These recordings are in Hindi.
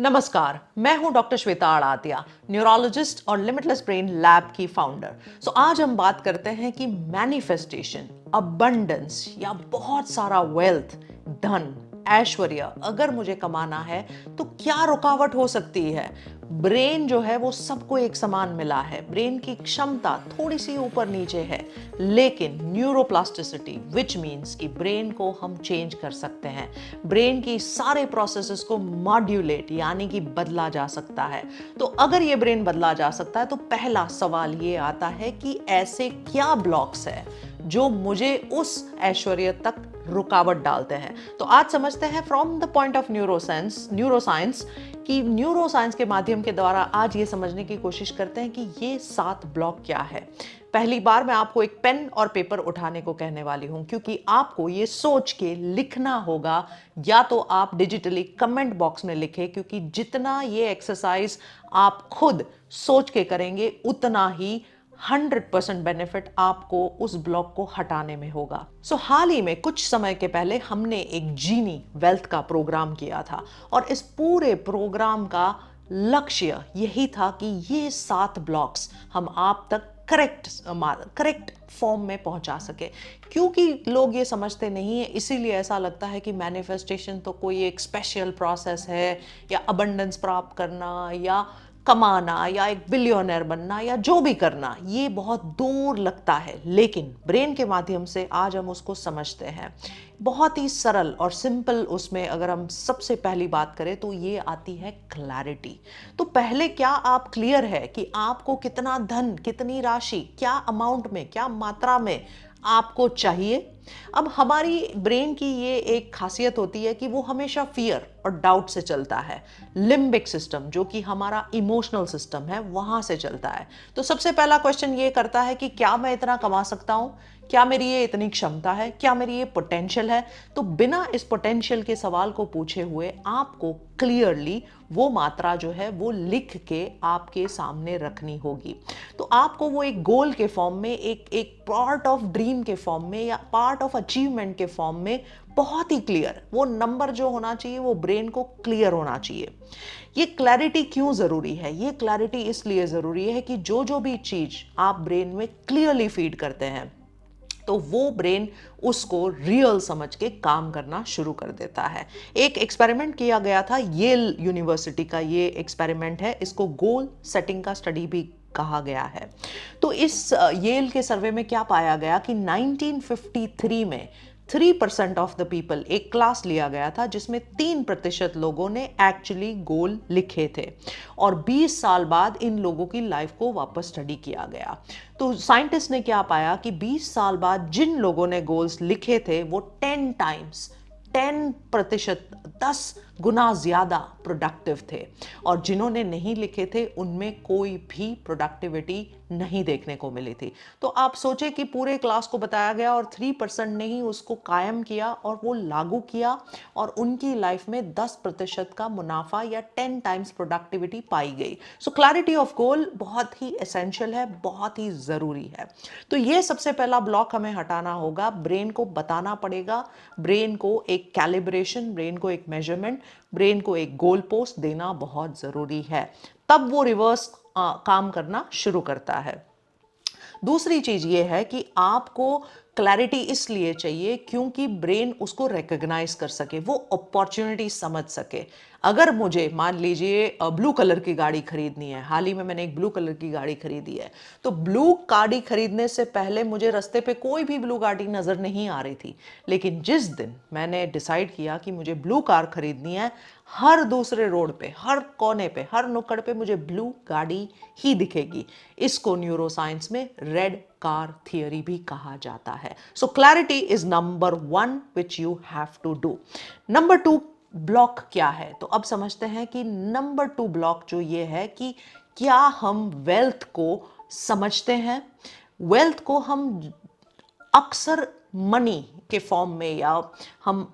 नमस्कार, मैं हूं डॉक्टर श्वेता आड़ातिया, न्यूरोलॉजिस्ट और लिमिटलेस ब्रेन लैब की फाउंडर। आज हम बात करते हैं कि मैनिफेस्टेशन, अबंडेंस या बहुत सारा वेल्थ, धन, ऐश्वर्य अगर मुझे कमाना है तो क्या रुकावट हो सकती है। ब्रेन जो है वो सबको एक समान मिला है, ब्रेन की क्षमता थोड़ी सी ऊपर नीचे है, लेकिन न्यूरोप्लास्टिसिटी विच मीन्स कि ब्रेन को हम चेंज कर सकते हैं, ब्रेन की सारे प्रोसेसेस को मॉड्यूलेट यानी कि बदला जा सकता है। तो अगर ये ब्रेन बदला जा सकता है तो पहला सवाल ये आता है कि ऐसे क्या ब्लॉक्स है जो मुझे उस ऐश्वर्य तक रुकावट डालते हैं। तो आज समझते हैं from the point of neuroscience कि न्यूरोसाइंस के माध्यम के द्वारा आज ये समझने की कोशिश करते हैं कि ये 7 ब्लॉक क्या है। पहली बार मैं आपको एक पेन और पेपर उठाने को कहने वाली हूं, क्योंकि आपको ये सोच के लिखना होगा, या तो आप डिजिटली कमेंट बॉक्स में लिखें, क्योंकि जितना ये एक्सरसाइज आप खुद सोच के करेंगे उतना ही 100% बेनिफिट आपको उस ब्लॉक को हटाने में होगा। हाल ही में कुछ समय के पहले हमने एक जीनी वेल्थ का प्रोग्राम किया था, और इस पूरे प्रोग्राम का लक्ष्य यही था कि ये 7 ब्लॉक्स हम आप तक करेक्ट फॉर्म में पहुंचा सके। क्योंकि लोग ये समझते नहीं है, इसीलिए ऐसा लगता है कि मैनिफेस्टेशन तो कोई एक स्पेशल प्रोसेस है, या अबंडेंस प्राप्त करना, या कमाना, या एक बिलियनर बनना, या जो भी करना, ये बहुत दूर लगता है। लेकिन ब्रेन के माध्यम से आज हम उसको समझते हैं बहुत ही सरल और सिंपल। उसमें अगर हम सबसे पहली बात करें तो ये आती है क्लैरिटी। तो पहले क्या आप क्लियर है कि आपको कितना धन, कितनी राशि, क्या अमाउंट में, क्या मात्रा में आपको चाहिए। अब हमारी ब्रेन की ये एक खासियत होती है कि वो हमेशा फियर और डाउट से चलता है। लिम्बिक सिस्टम जो कि हमारा इमोशनल सिस्टम है वहां से चलता है। तो सबसे पहला क्वेश्चन ये करता है कि क्या मैं इतना कमा सकता हूं, क्या मेरी ये इतनी क्षमता है, क्या मेरी ये पोटेंशियल है। तो बिना इस पोटेंशियल के सवाल को पूछे हुए आपको क्लियरली वो मात्रा जो है वो लिख के आपके सामने रखनी होगी। तो आपको वो एक गोल के फॉर्म में, एक पार्ट ऑफ ड्रीम के फॉर्म में, या पार्ट ऑफ अचीवमेंट के फॉर्म में बहुत ही क्लियर वो नंबर जो होना चाहिए वो ब्रेन को क्लियर होना चाहिए। ये क्लैरिटी क्यों जरूरी है? ये क्लैरिटी इसलिए जरूरी है कि जो जो भी चीज आप ब्रेन में क्लियरली फीड करते हैं तो वो ब्रेन उसको रियल समझ के काम करना शुरू कर देता है। एक एक्सपेरिमेंट किया गया था, येल यूनिवर्सिटी का ये एक्सपेरिमेंट है, इसको गोल सेटिंग का स्टडी भी कहा गया है। तो इस येल के सर्वे में क्या पाया गया कि 1953 में 3% ऑफ द पीपल, एक क्लास लिया गया था जिसमें 3% लोगों ने एक्चुअली गोल लिखे थे, और 20 साल बाद इन लोगों की लाइफ को वापस स्टडी किया गया। तो साइंटिस्ट ने क्या पाया कि 20 साल बाद जिन लोगों ने गोल्स लिखे थे वो 10% 10 गुना ज्यादा प्रोडक्टिव थे, और जिन्होंने नहीं लिखे थे उनमें कोई भी प्रोडक्टिविटी नहीं देखने को मिली थी। तो आप सोचे कि पूरे क्लास को बताया गया और 3% ने ही उसको कायम किया और वो लागू किया, और उनकी लाइफ में 10% का मुनाफा या 10 टाइम्स प्रोडक्टिविटी पाई गई। सो क्लैरिटी ऑफ गोल बहुत ही एसेंशियल है, बहुत ही जरूरी है। तो ये सबसे पहला ब्लॉक हमें हटाना होगा। ब्रेन को बताना पड़ेगा, ब्रेन को एक कैलिब्रेशन, ब्रेन को एक मेजरमेंट, ब्रेन को एक गोल पोस्ट देना बहुत जरूरी है, तब वो रिवर्स काम करना शुरू करता है। दूसरी चीज ये है कि आपको क्लैरिटी इसलिए चाहिए क्योंकि ब्रेन उसको रिकॉग्नाइज कर सके, वो अपॉर्चुनिटी समझ सके। अगर मुझे मान लीजिए ब्लू कलर की गाड़ी खरीदनी है, हाल ही में मैंने एक ब्लू कलर की गाड़ी खरीदी है, तो ब्लू गाड़ी खरीदने से पहले मुझे रास्ते पे कोई भी ब्लू गाड़ी नजर नहीं आ रही थी, लेकिन जिस दिन मैंने डिसाइड किया कि मुझे ब्लू कार खरीदनी है, हर दूसरे रोड पे, हर कोने पे, हर नुक्कड़ पे मुझे ब्लू गाड़ी ही दिखेगी। इसको न्यूरोसाइंस में रेड कार थियरी भी कहा जाता है। So clarity is number 1 which you have to do. Number 2 block क्या है? तो अब समझते हैं कि नंबर 2 ब्लॉक जो ये है कि क्या हम वेल्थ को समझते हैं। वेल्थ को हम अक्सर मनी के फॉर्म में, या हम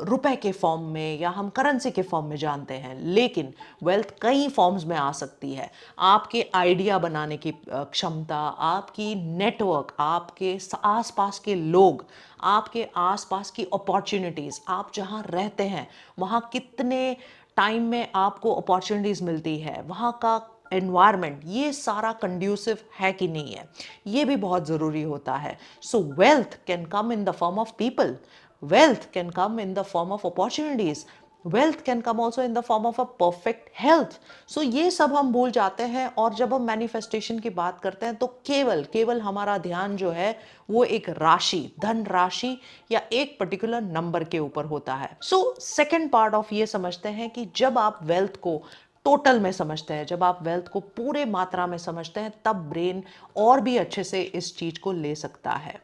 रुपए के फॉर्म में, या हम करेंसी के फॉर्म में जानते हैं, लेकिन वेल्थ कई फॉर्म्स में आ सकती है। आपके आइडिया बनाने की क्षमता, आपकी नेटवर्क, आपके आसपास के लोग, आपके आसपास की अपॉर्चुनिटीज, आप जहां रहते हैं वहां कितने टाइम में आपको अपॉर्चुनिटीज मिलती है, वहाँ का एनवायरमेंट, ये सारा कंड्यूसिव है कि नहीं है, ये भी बहुत ज़रूरी होता है। सो wealth can come in the form of people, wealth can come in the form of opportunities, wealth can come also in the form of a perfect health. So ये सब हम भूल जाते हैं, और जब हम मैनिफेस्टेशन की बात करते हैं तो केवल केवल हमारा ध्यान जो है वो एक राशि, धन राशि या एक पर्टिकुलर नंबर के ऊपर होता है। सो सेकेंड पार्ट ऑफ ये समझते हैं कि जब आप वेल्थ को टोटल में समझते हैं, जब आप वेल्थ को पूरे मात्रा में समझते हैं, तब ब्रेन और भी अच्छे से इस चीज को ले सकता है।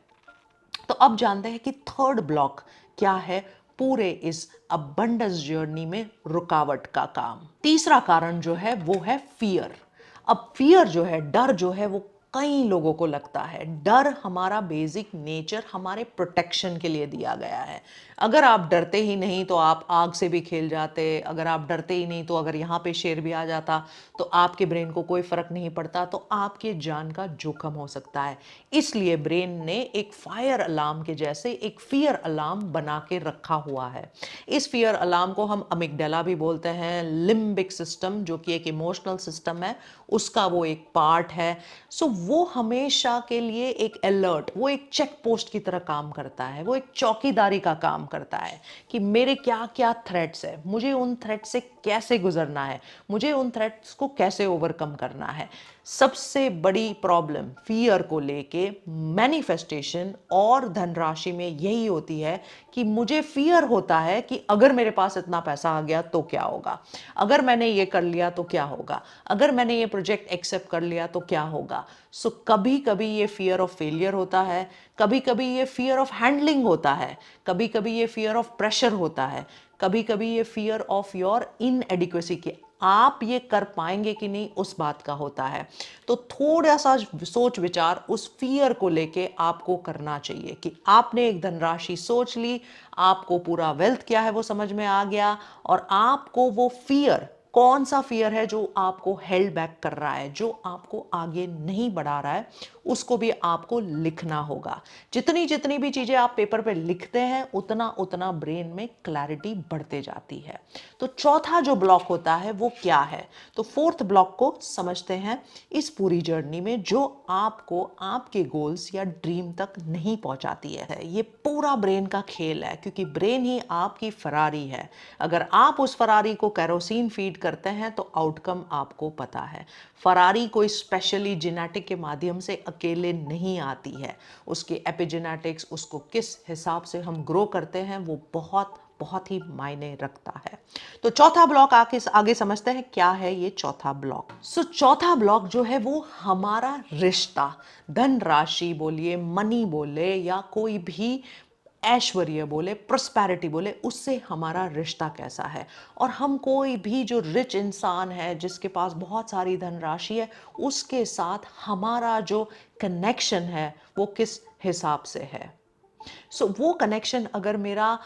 तो अब जानते हैं कि थर्ड ब्लॉक क्या है पूरे इस अबंडेंस जर्नी में रुकावट का काम। तीसरा कारण जो है वो है फियर। अब फियर जो है, डर जो है, वो कई लोगों को लगता है डर हमारा बेसिक नेचर हमारे प्रोटेक्शन के लिए दिया गया है। अगर आप डरते ही नहीं तो आप आग से भी खेल जाते, अगर आप डरते ही नहीं तो अगर यहाँ पे शेर भी आ जाता तो आपके ब्रेन को कोई फर्क नहीं पड़ता, तो आपके जान का जोखिम हो सकता है। इसलिए ब्रेन ने एक फायर अलार्म के जैसे एक फियर अलार्म बना के रखा हुआ है। इस फियर अलार्म को हम अमिगडाला भी बोलते हैं, लिम्बिक सिस्टम जो कि एक इमोशनल सिस्टम है, उसका वो एक पार्ट है। सो वो हमेशा के लिए एक अलर्ट, वो एक चेक पोस्ट की तरह काम करता है, वो एक चौकीदारी का काम करता है कि मेरे क्या क्या थ्रेट्स है, मुझे उन थ्रेट से कैसे गुजरना है, मुझे उन थ्रेट्स को कैसे ओवरकम करना है। सबसे बड़ी प्रॉब्लम फियर को लेके मैनिफेस्टेशन और धनराशि में यही होती है कि मुझे फियर होता है कि अगर मेरे पास इतना पैसा आ गया तो क्या होगा, अगर मैंने ये कर लिया तो क्या होगा, अगर मैंने ये प्रोजेक्ट एक्सेप्ट कर लिया तो क्या होगा। सो कभी कभी ये फियर ऑफ फेलियर होता है, कभी कभी ये फियर ऑफ हैंडलिंग होता है, कभी कभी ये फियर ऑफ प्रेशर होता है, कभी कभी ये फियर ऑफ योर इनएडिक्वेसी के आप ये कर पाएंगे कि नहीं उस बात का होता है। तो थोड़ा सा सोच विचार उस फियर को लेके आपको करना चाहिए कि आपने एक धनराशि सोच ली, आपको पूरा वेल्थ क्या है वो समझ में आ गया, और आपको वो फियर, कौन सा फियर है जो आपको हेल्ड बैक कर रहा है, जो आपको आगे नहीं बढ़ा रहा है, उसको भी आपको लिखना होगा। जितनी जितनी भी चीजें आप पेपर पे लिखते हैं उतना उतना ब्रेन में क्लैरिटी बढ़ते जाती है। तो चौथा जो ब्लॉक होता है वो क्या है, तो फोर्थ ब्लॉक को समझते हैं इस पूरी जर्नी में जो आपको आपके गोल्स या ड्रीम तक नहीं पहुंचाती है। ये पूरा ब्रेन का खेल है, क्योंकि ब्रेन ही आपकी फरारी है। अगर आप उस फरारी को कैरोसिन फीड करते हैं तो आउटकम आपको पता है। फरारी कोई स्पेशली जेनेटिक के माध्यम से अकेले नहीं आती है, उसके एपिजेनेटिक्स, उसको किस हिसाब से हम ग्रो करते हैं वो बहुत बहुत ही मायने रखता है। तो चौथा ब्लॉक आगे समझते हैं क्या है ये चौथा ब्लॉक। चौथा ब्लॉक जो है वो हमारा रिश्ता, धन राशि बोलिए, मनी बोले, या कोई भी ऐश्वर्य बोले, प्रोस्पैरिटी बोले, उससे हमारा रिश्ता कैसा है। और हम कोई भी जो रिच इंसान है जिसके पास बहुत सारी धनराशि है, उसके साथ हमारा जो कनेक्शन है वो किस हिसाब से है। वो कनेक्शन अगर मेरा,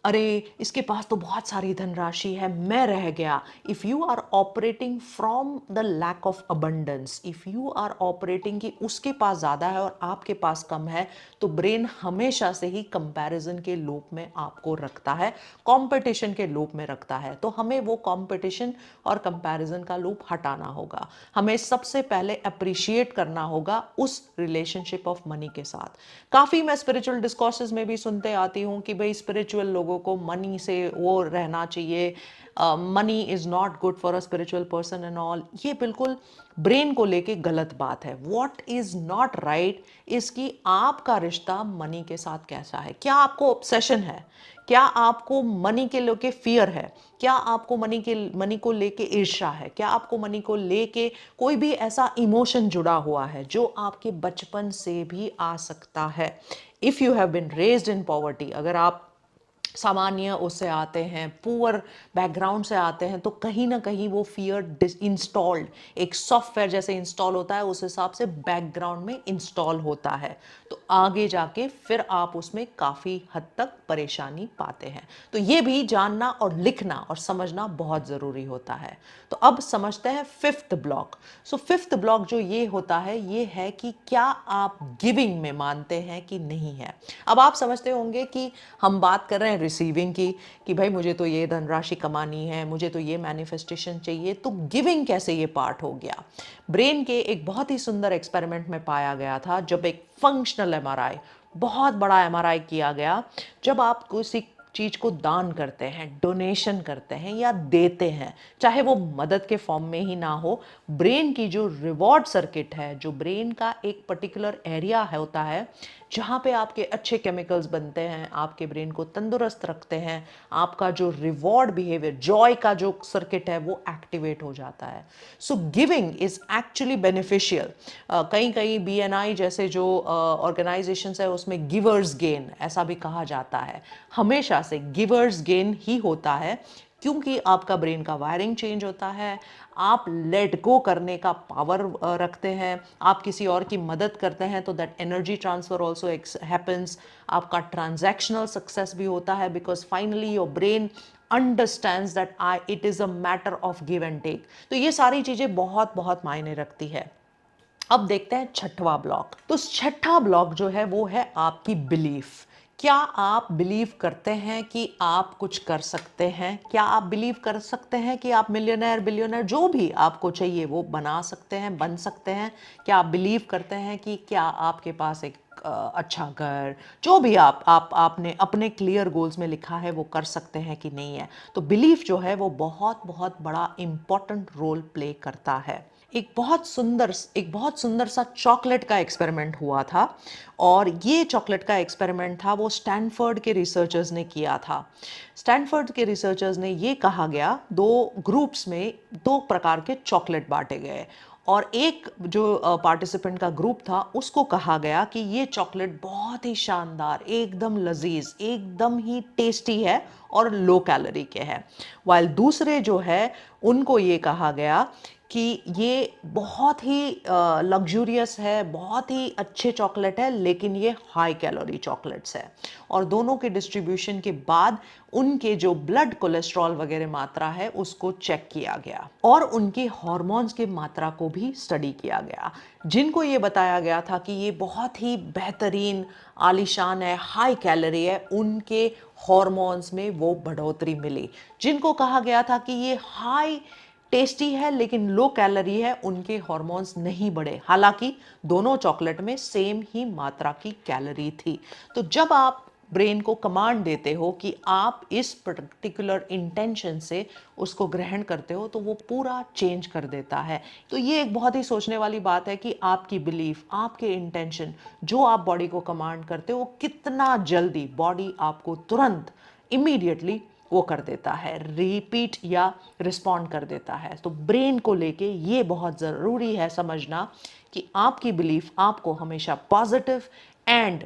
अरे इसके पास तो बहुत सारी धनराशि है मैं रह गया, if you are operating from the lack of abundance, if you are operating कि उसके पास ज्यादा है और आपके पास कम है, तो ब्रेन हमेशा से ही कंपैरिजन के लूप में आपको रखता है, कंपटीशन के लूप में रखता है। तो हमें वो कंपटीशन और कंपैरिजन का लूप हटाना होगा। हमें सबसे पहले अप्रिशिएट करना होगा उस रिलेशनशिप ऑफ मनी के साथ। काफी मैं स्पिरिचुअल डिस्कोर्सेज में भी सुनते आती हूँ कि भाई स्पिरिचुअल लोगों को मनी से वो रहना चाहिए, money is not good for a spiritual person and all. ये बिल्कुल ब्रेन को लेके गलत बात है। What is not right is कि आपका रिश्ता मनी के साथ कैसा है। क्या आपको ऑब्सेशन है, क्या आपको मनी के लेके फियर है, क्या आपको मनी को लेके ईर्ष्या है, क्या आपको मनी को लेके कोई भी ऐसा इमोशन जुड़ा हुआ है जो आपके बचपन से भी आ सकता है। If you have been raised in poverty, अगर आप सामान्य उससे आते हैं, पुअर बैकग्राउंड से आते हैं, तो कहीं ना कहीं वो फियर इंस्टॉल्ड, एक सॉफ्टवेयर जैसे इंस्टॉल होता है उस हिसाब से बैकग्राउंड में इंस्टॉल होता है। तो आगे जाके फिर आप उसमें काफी हद तक परेशानी पाते हैं। तो ये भी जानना और लिखना और समझना बहुत जरूरी होता है। तो अब समझते हैं फिफ्थ ब्लॉक। फिफ्थ ब्लॉक जो ये होता है ये है कि क्या आप गिविंग में मानते हैं कि नहीं है। अब आप समझते होंगे कि हम बात कर रहे हैं रिसीविंग की कि भाई मुझे तो ये धनराशि कमानी है, मुझे तो ये मैनिफेस्टेशन चाहिए, तो गिविंग कैसे ये पार्ट हो गया। ब्रेन के एक बहुत ही सुंदर एक्सपेरिमेंट में पाया गया था, जब एक फंक्शनल एमआरआई, बहुत बड़ा एमआरआई किया गया, जब आप किसी चीज को दान करते हैं, डोनेशन करते हैं या देते हैं, चाहे वो मदद के फॉर्म में ही ना हो, ब्रेन की जो रिवॉर्ड सर्किट है, जो ब्रेन का एक पर्टिकुलर एरिया है होता है जहाँ पे आपके अच्छे केमिकल्स बनते हैं, आपके ब्रेन को तंदुरुस्त रखते हैं, आपका जो रिवॉर्ड बिहेवियर, जॉय का जो सर्किट है वो एक्टिवेट हो जाता है। So giving is actually beneficial. कहीं कहीं बीएनआई जैसे जो ऑर्गेनाइजेशन है उसमें गिवर्स गेन ऐसा भी कहा जाता है। हमेशा से गिवर्स गेन ही होता है, क्योंकि आपका ब्रेन का वायरिंग चेंज होता है, आप लेट गो करने का पावर रखते हैं, आप किसी और की मदद करते हैं तो that energy transfer also happens, आपका ट्रांजैक्शनल सक्सेस भी होता है, because finally your brain understands that it is a matter of give and take. तो ये सारी चीज़ें बहुत बहुत मायने रखती है। अब देखते हैं छठवां ब्लॉक। तो छठा ब्लॉक जो है वो है आपकी बिलीफ। क्या आप बिलीव करते हैं कि आप कुछ कर सकते हैं? क्या आप बिलीव कर सकते हैं कि आप मिलियनेयर, बिलियनेयर, जो भी आपको चाहिए वो बना सकते हैं, बन सकते हैं? क्या आप बिलीव करते हैं कि क्या आपके पास एक अच्छा घर, जो भी आपने अपने क्लियर गोल्स में लिखा है वो कर सकते हैं कि नहीं है? तो बिलीफ जो है वो बहुत बहुत बड़ा इंपॉर्टेंट रोल प्ले करता है। एक बहुत सुंदर सा चॉकलेट का एक्सपेरिमेंट हुआ था, और ये चॉकलेट का एक्सपेरिमेंट था वो स्टैनफोर्ड के रिसर्चर्स ने किया था। स्टैनफोर्ड के रिसर्चर्स ने ये कहा गया, दो ग्रुप्स में दो प्रकार के चॉकलेट बांटे गए, और एक जो पार्टिसिपेंट का ग्रुप था उसको कहा गया कि ये चॉकलेट बहुत ही शानदार, एकदम लजीज, एकदम ही टेस्टी है और लो कैलोरी के है। वाइल दूसरे जो है उनको ये कहा गया कि ये बहुत ही लग्जूरियस है, बहुत ही अच्छे चॉकलेट है, लेकिन ये हाई कैलोरी चॉकलेट्स है। और दोनों के डिस्ट्रीब्यूशन के बाद उनके जो ब्लड कोलेस्ट्रॉल वगैरह मात्रा है उसको चेक किया गया, और उनके हार्मोन्स की मात्रा को भी स्टडी किया गया। जिनको ये बताया गया था कि ये बहुत ही बेहतरीन, आलीशान है, हाई कैलोरी है, उनके हार्मोन्स में वो बढ़ोतरी मिली। जिनको कहा गया था कि ये हाई टेस्टी है लेकिन लो कैलोरी है, उनके हार्मोन्स नहीं बढ़े, हालांकि दोनों चॉकलेट में सेम ही मात्रा की कैलोरी थी। तो जब आप ब्रेन को कमांड देते हो कि आप इस पर्टिकुलर इंटेंशन से उसको ग्रहण करते हो, तो वो पूरा चेंज कर देता है। तो ये एक बहुत ही सोचने वाली बात है कि आपकी बिलीफ, आपके इंटेंशन, जो आप बॉडी को कमांड करते हो, कितना जल्दी बॉडी आपको तुरंत, इमीडिएटली वो कर देता है, रिपीट या रिस्पॉन्ड कर देता है। तो ब्रेन को लेके ये बहुत ज़रूरी है समझना कि आपकी बिलीफ आपको हमेशा positive and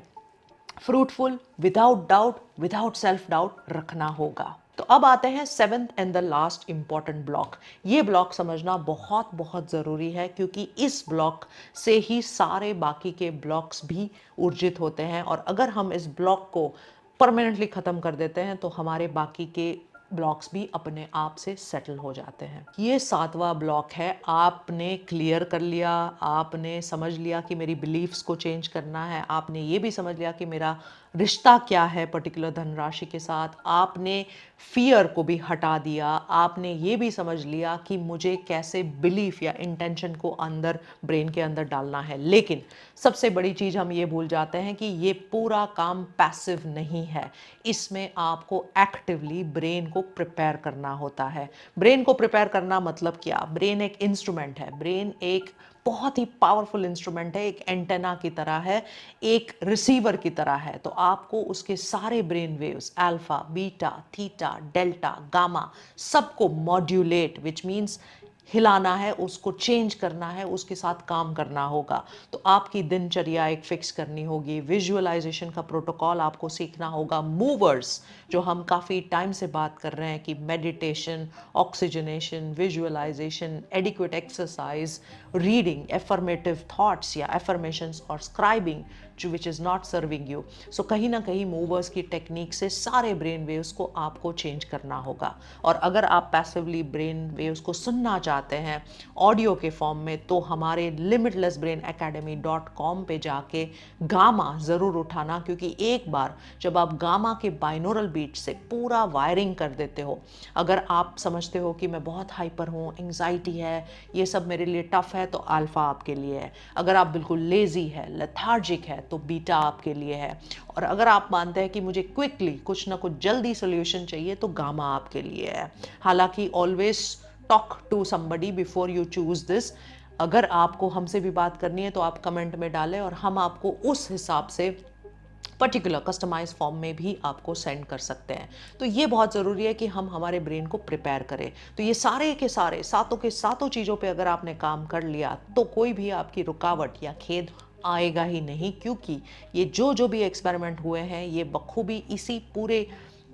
fruitful, without doubt, without self doubt रखना होगा। तो अब आते हैं seventh and the last important block. ये ब्लॉक समझना बहुत बहुत ज़रूरी है, क्योंकि इस ब्लॉक से ही सारे बाकी के ब्लॉक्स भी ऊर्जित होते हैं, और अगर हम इस ब्लॉक को परमानेंटली ख़त्म कर देते हैं तो हमारे बाकी के ब्लॉक्स भी अपने आप से सेटल हो जाते हैं। ये सातवां ब्लॉक है। आपने क्लियर कर लिया, आपने समझ लिया कि मेरी बिलीफ्स को चेंज करना है, आपने ये भी समझ लिया कि मेरा रिश्ता क्या है पर्टिकुलर धनराशि के साथ, आपने फियर को भी हटा दिया, आपने ये भी समझ लिया कि मुझे कैसे बिलीफ या इंटेंशन को अंदर, ब्रेन के अंदर डालना है। लेकिन सबसे बड़ी चीज़ हम ये भूल जाते हैं कि ये पूरा काम पैसिव नहीं है, इसमें आपको एक्टिवली ब्रेन को प्रिपेयर करना होता है। ब्रेन को प्रिपेयर करना मतलब क्या? ब्रेन एक इंस्ट्रूमेंट है, ब्रेन एक बहुत ही पावरफुल इंस्ट्रूमेंट है, एक एंटेना की तरह है, एक रिसीवर की तरह है। तो आपको उसके सारे brain waves, alpha, beta, theta, delta, gamma, सबको मॉड्यूलेट, विच मीन्स हिलाना है, उसको चेंज करना है, उसके साथ काम करना होगा। तो आपकी दिनचर्या एक फिक्स करनी होगी, विजुअलाइजेशन का प्रोटोकॉल आपको सीखना होगा, मूवर्स जो हम काफ़ी टाइम से बात कर रहे हैं कि meditation, oxygenation, visualization, adequate exercise, reading, affirmative thoughts या एफर्मेशंस और scribing, which is not serving you. So कहीं ना कहीं मूवर्स की टेक्निक से सारे ब्रेन वेव्स को आपको चेंज करना होगा। और अगर आप पैसिवली ब्रेन वेव्स को सुनना चाहते हैं ऑडियो के फॉर्म में, तो हमारे limitlessbrainacademy.com पे जाके गामा ज़रूर उठाना, क्योंकि एक बार जब आप गामा के बाइनोरल बीट से पूरा वायरिंग कर देते हो, अगर आप समझते हो कि मैं बहुत हाइपर हूँ, एंग्जाइटी है, ये सब मेरे लिए टफ है, तो अल्फा आपके लिए है। अगर आप बिल्कुल लेजी है, लेथार्जिक है, तो बीटा आपके लिए है। और अगर आप मानते हैं कि मुझे क्विकली कुछ ना कुछ जल्दी सोल्यूशन चाहिए, तो गामा आपके लिए है। हालांकि always talk to somebody before you choose this. अगर आपको हमसे भी बात करनी है तो आप कमेंट में डालें और हम आपको उस हिसाब से पर्टिकुलर कस्टमाइज फॉर्म में भी आपको सेंड कर सकते हैं। तो ये बहुत ज़रूरी है कि हम हमारे ब्रेन को प्रिपेयर करें। तो ये सारे के सारे सातों के सातों चीज़ों पे अगर आपने काम कर लिया, तो कोई भी आपकी रुकावट या खेद आएगा ही नहीं, क्योंकि ये जो जो भी एक्सपेरिमेंट हुए हैं, ये बखूबी इसी पूरे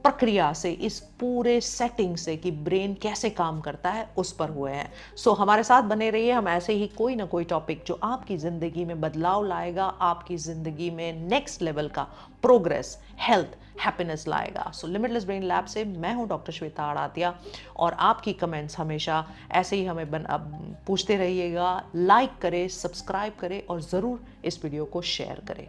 प्रक्रिया से, इस पूरे सेटिंग से कि ब्रेन कैसे काम करता है, उस पर हुए हैं। सो हमारे साथ बने रहिए। हम ऐसे ही कोई ना कोई टॉपिक जो आपकी ज़िंदगी में बदलाव लाएगा, आपकी ज़िंदगी में नेक्स्ट लेवल का प्रोग्रेस, हेल्थ, हैप्पीनेस लाएगा। सो लिमिटलेस ब्रेन लैब से मैं हूं डॉक्टर श्वेता आड़ातिया, और आपकी कमेंट्स हमेशा ऐसे ही हमें पूछते रहिएगा। लाइक करें, सब्सक्राइब करें और ज़रूर इस वीडियो को शेयर करें।